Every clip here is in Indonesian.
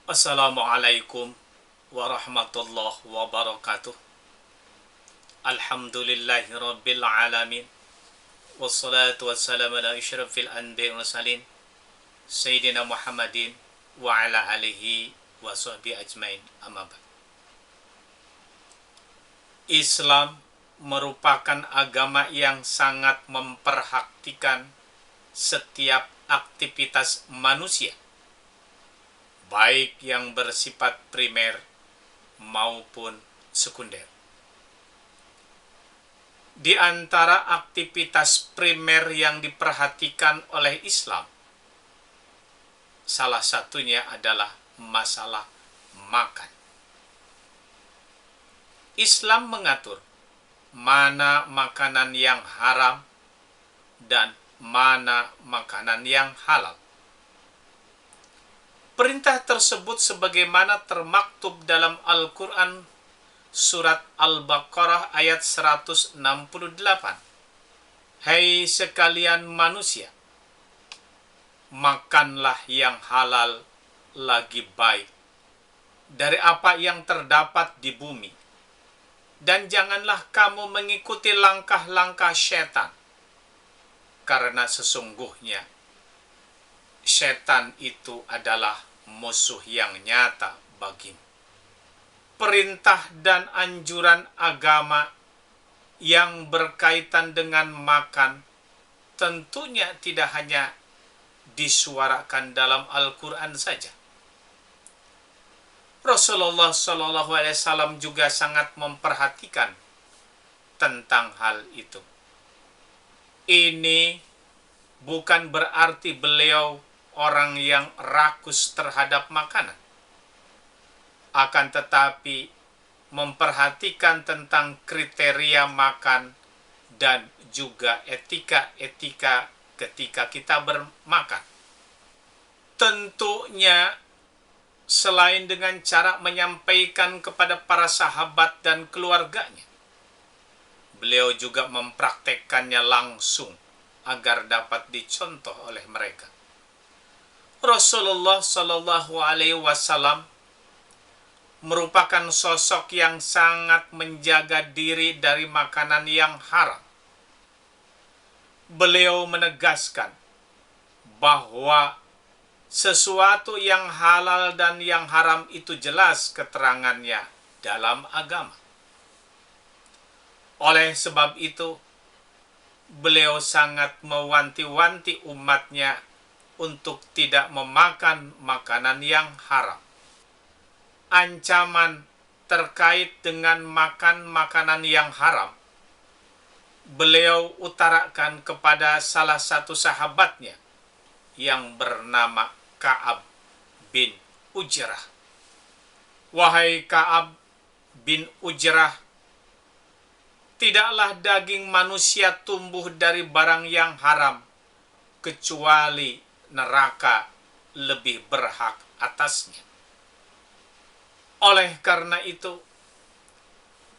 Assalamualaikum warahmatullahi wabarakatuh. Alhamdulillahi rabbil alamin. Wassalatu wassalamu ala asyrafil anbiya'i wal mursalin Sayyidina Muhammadin wa ala alihi wa sahbihi ajmain, amma ba'd. Islam merupakan agama yang sangat memperhatikan setiap aktivitas manusia, baik yang bersifat primer maupun sekunder. Di antara aktivitas primer yang diperhatikan oleh Islam, salah satunya adalah masalah makan. Islam mengatur mana makanan yang haram dan mana makanan yang halal. Perintah tersebut sebagaimana termaktub dalam Al-Quran surat Al-Baqarah ayat 168. Hai sekalian manusia, makanlah yang halal lagi baik dari apa yang terdapat di bumi, dan janganlah kamu mengikuti langkah-langkah syaitan, karena sesungguhnya syaitan itu adalah musuh yang nyata bagimu. Perintah dan anjuran agama yang berkaitan dengan makan tentunya tidak hanya disuarakan dalam Al-Quran saja. Rasulullah SAW juga sangat memperhatikan tentang hal itu. Ini bukan berarti beliau orang yang rakus terhadap makanan, akan tetapi memperhatikan tentang kriteria makan dan juga etika-etika ketika kita bermakan. Tentunya selain dengan cara menyampaikan kepada para sahabat dan keluarganya, beliau juga mempraktekkannya langsung agar dapat dicontoh oleh mereka. Rasulullah SAW merupakan sosok yang sangat menjaga diri dari makanan yang haram. Beliau menegaskan bahwa sesuatu yang halal dan yang haram itu jelas keterangannya dalam agama. Oleh sebab itu, beliau sangat mewanti-wanti umatnya untuk tidak memakan makanan yang haram. Ancaman terkait dengan makan makanan yang haram, beliau utarakan kepada salah satu sahabatnya yang bernama Ka'ab bin Ujrah. Wahai Ka'ab bin Ujrah, tidaklah daging manusia tumbuh dari barang yang haram, kecuali neraka lebih berhak atasnya. Oleh karena itu,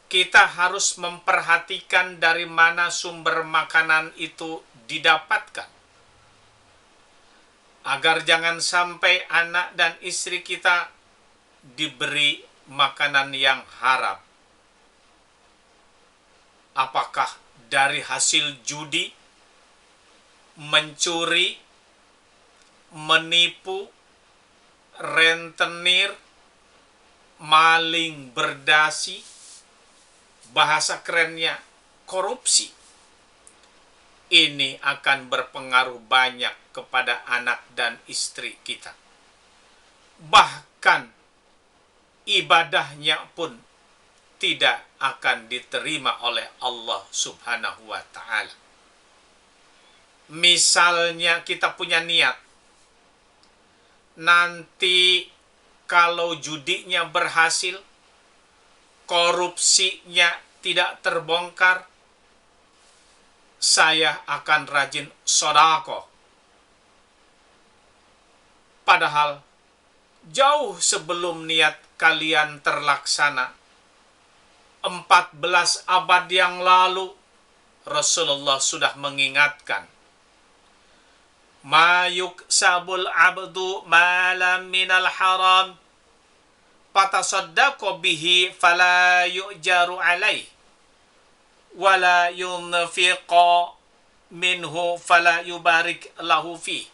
kita harus memperhatikan dari mana sumber makanan itu didapatkan, agar jangan sampai anak dan istri kita diberi makanan yang haram. Apakah dari hasil judi, mencuri, menipu, rentenir, maling berdasi, bahasa kerennya korupsi. Ini akan berpengaruh banyak kepada anak dan istri kita. Bahkan ibadahnya pun tidak akan diterima oleh Allah Subhanahu wa ta'ala. Misalnya kita punya niat, nanti kalau judinya berhasil, korupsinya tidak terbongkar, saya akan rajin sedekah. Padahal jauh sebelum niat kalian terlaksana, 14 abad yang lalu, Rasulullah sudah mengingatkan, ma yuksabul abdu malam minal haram fatasaddaqa bihi fala yu'jaru alaih wala yunfiqa minhu fala yubarik lahu fi.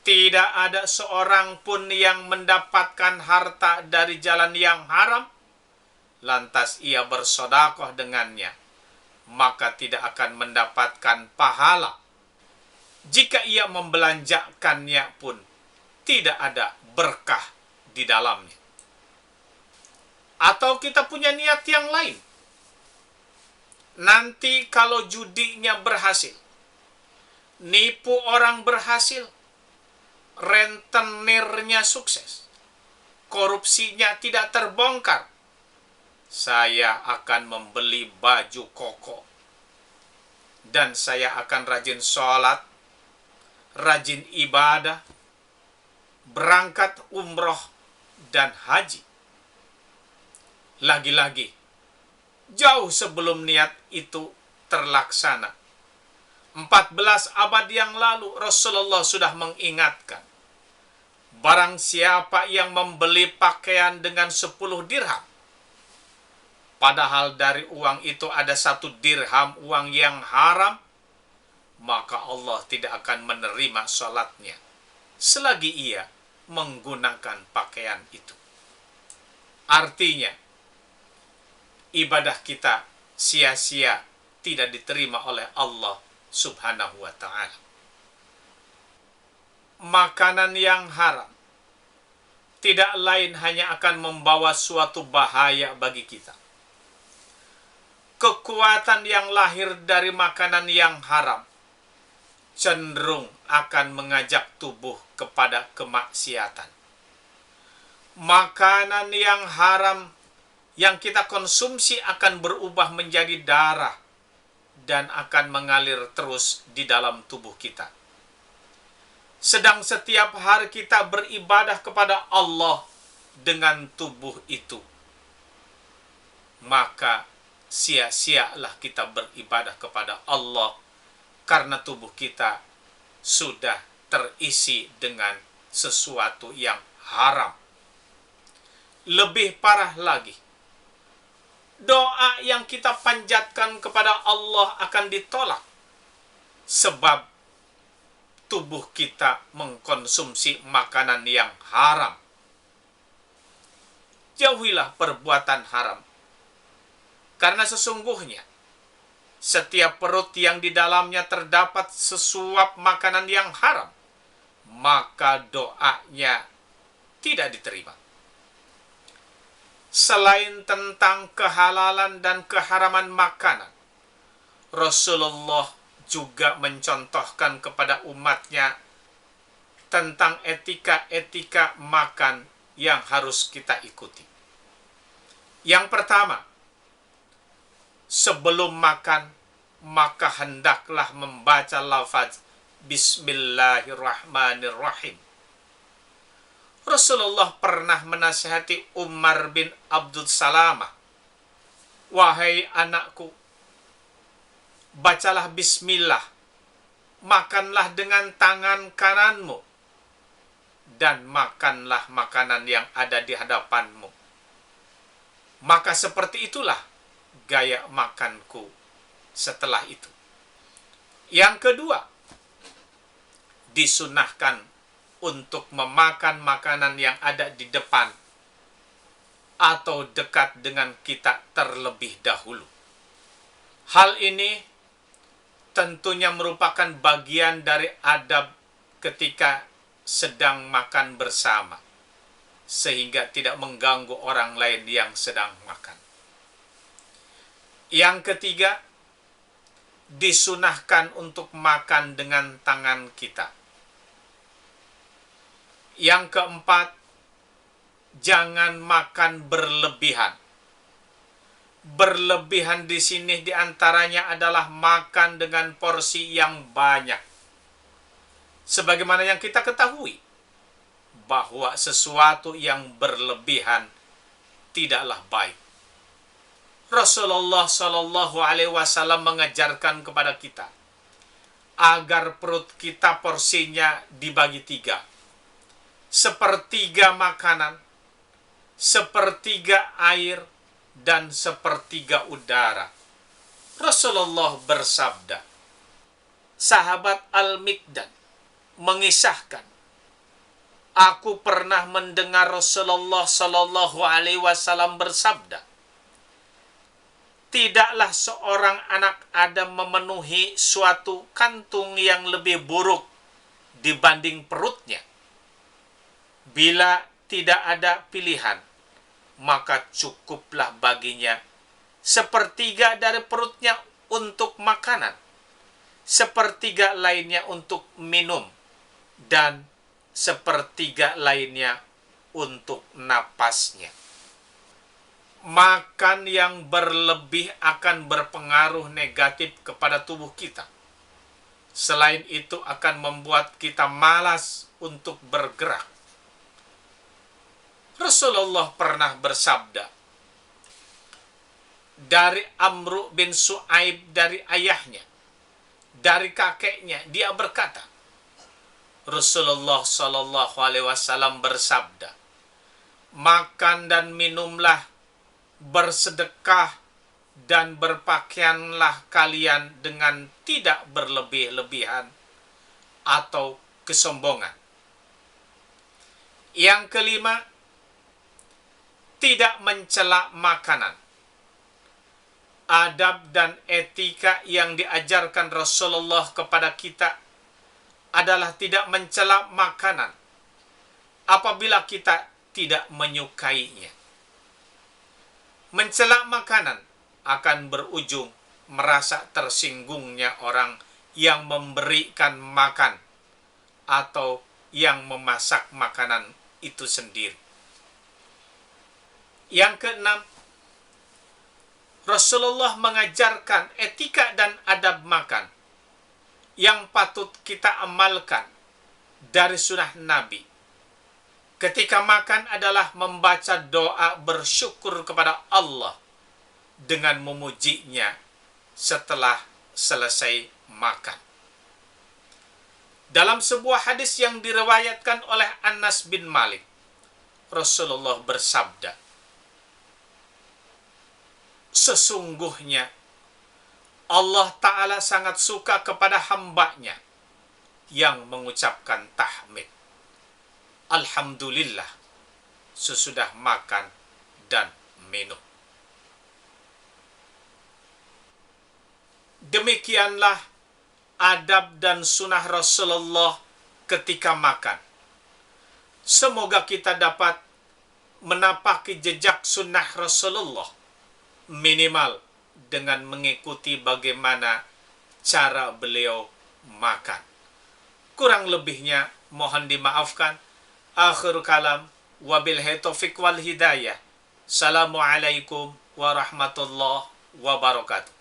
Tidak ada seorang pun yang mendapatkan harta dari jalan yang haram, lantas ia bersedekah dengannya, maka tidak akan mendapatkan pahala. Jika ia membelanjakannya pun, tidak ada berkah di dalamnya. Atau kita punya niat yang lain. Nanti kalau judinya berhasil, nipu orang berhasil, rentenirnya sukses, korupsinya tidak terbongkar, saya akan membeli baju koko, dan saya akan rajin sholat, rajin ibadah, berangkat umroh dan haji. Lagi-lagi, jauh sebelum niat itu terlaksana, 14 abad yang lalu Rasulullah sudah mengingatkan, barang siapa yang membeli pakaian dengan 10 dirham, padahal dari uang itu ada 1 dirham uang yang haram, maka Allah tidak akan menerima sholatnya selagi ia menggunakan pakaian itu. Artinya, ibadah kita sia-sia, tidak diterima oleh Allah Subhanahu wa ta'ala. Makanan yang haram tidak lain hanya akan membawa suatu bahaya bagi kita. Kekuatan yang lahir dari makanan yang haram cenderung akan mengajak tubuh kepada kemaksiatan. Makanan yang haram yang kita konsumsi akan berubah menjadi darah dan akan mengalir terus di dalam tubuh kita. Sedang setiap hari kita beribadah kepada Allah dengan tubuh itu, maka sia-sialah kita beribadah kepada Allah karena tubuh kita sudah terisi dengan sesuatu yang haram. Lebih parah lagi, doa yang kita panjatkan kepada Allah akan ditolak sebab tubuh kita mengkonsumsi makanan yang haram. Jauhilah perbuatan haram, karena sesungguhnya setiap perut yang di dalamnya terdapat sesuap makanan yang haram, maka doanya tidak diterima. Selain tentang kehalalan dan keharaman makanan, Rasulullah juga mencontohkan kepada umatnya tentang etika-etika makan yang harus kita ikuti. Yang pertama, sebelum makan, maka hendaklah membaca lafaz Bismillahirrahmanirrahim. Rasulullah pernah menasihati Umar bin Abdul Salamah, wahai anakku, bacalah bismillah, makanlah dengan tangan kananmu, dan makanlah makanan yang ada di hadapanmu. Maka seperti itulah gaya makanku setelah itu. Yang kedua, disunahkan untuk memakan makanan yang ada di depan atau dekat dengan kita terlebih dahulu. Hal ini tentunya merupakan bagian dari adab ketika sedang makan bersama, sehingga tidak mengganggu orang lain yang sedang makan. Yang ketiga, disunahkan untuk makan dengan tangan kita. Yang keempat, jangan makan berlebihan. Berlebihan di sini diantaranya adalah makan dengan porsi yang banyak. Sebagaimana yang kita ketahui, bahwa sesuatu yang berlebihan tidaklah baik. Rasulullah Shallallahu Alaihi Wasallam mengajarkan kepada kita agar perut kita porsinya dibagi 3. sepertiga makanan, sepertiga air, dan sepertiga udara. Rasulullah bersabda, sahabat Al-Miqdad mengisahkan, aku pernah mendengar Rasulullah Shallallahu Alaihi Wasallam bersabda, tidaklah seorang anak Adam memenuhi suatu kantung yang lebih buruk dibanding perutnya. Bila tidak ada pilihan, maka cukuplah baginya sepertiga dari perutnya untuk makanan, sepertiga lainnya untuk minum, dan sepertiga lainnya untuk napasnya. Makan yang berlebih akan berpengaruh negatif kepada tubuh kita. Selain itu akan membuat kita malas untuk bergerak. Rasulullah pernah bersabda, dari Amru bin Su'aib dari ayahnya, dari kakeknya, dia berkata, Rasulullah Shallallahu Alaihi Wasallam bersabda, makan dan minumlah, bersedekah dan berpakaianlah kalian dengan tidak berlebih-lebihan atau kesombongan. Yang kelima, tidak mencela makanan. Adab dan etika yang diajarkan Rasulullah kepada kita adalah tidak mencela makanan apabila kita tidak menyukainya. Mencela makanan akan berujung merasa tersinggungnya orang yang memberikan makan atau yang memasak makanan itu sendiri. Yang keenam, Rasulullah mengajarkan etika dan adab makan yang patut kita amalkan dari sunnah Nabi. Ketika makan adalah membaca doa bersyukur kepada Allah dengan memujinya setelah selesai makan. Dalam sebuah hadis yang diriwayatkan oleh Anas bin Malik, Rasulullah bersabda, sesungguhnya Allah Ta'ala sangat suka kepada hambanya yang mengucapkan tahmid, alhamdulillah, sesudah makan dan minum. Demikianlah adab dan sunnah Rasulullah ketika makan. Semoga kita dapat menapaki jejak sunnah Rasulullah, minimal dengan mengikuti bagaimana cara beliau makan. Kurang lebihnya mohon dimaafkan. Akhir kalam, wabillahi taufiq wal hidayah. Assalamualaikum warahmatullahi wabarakatuh.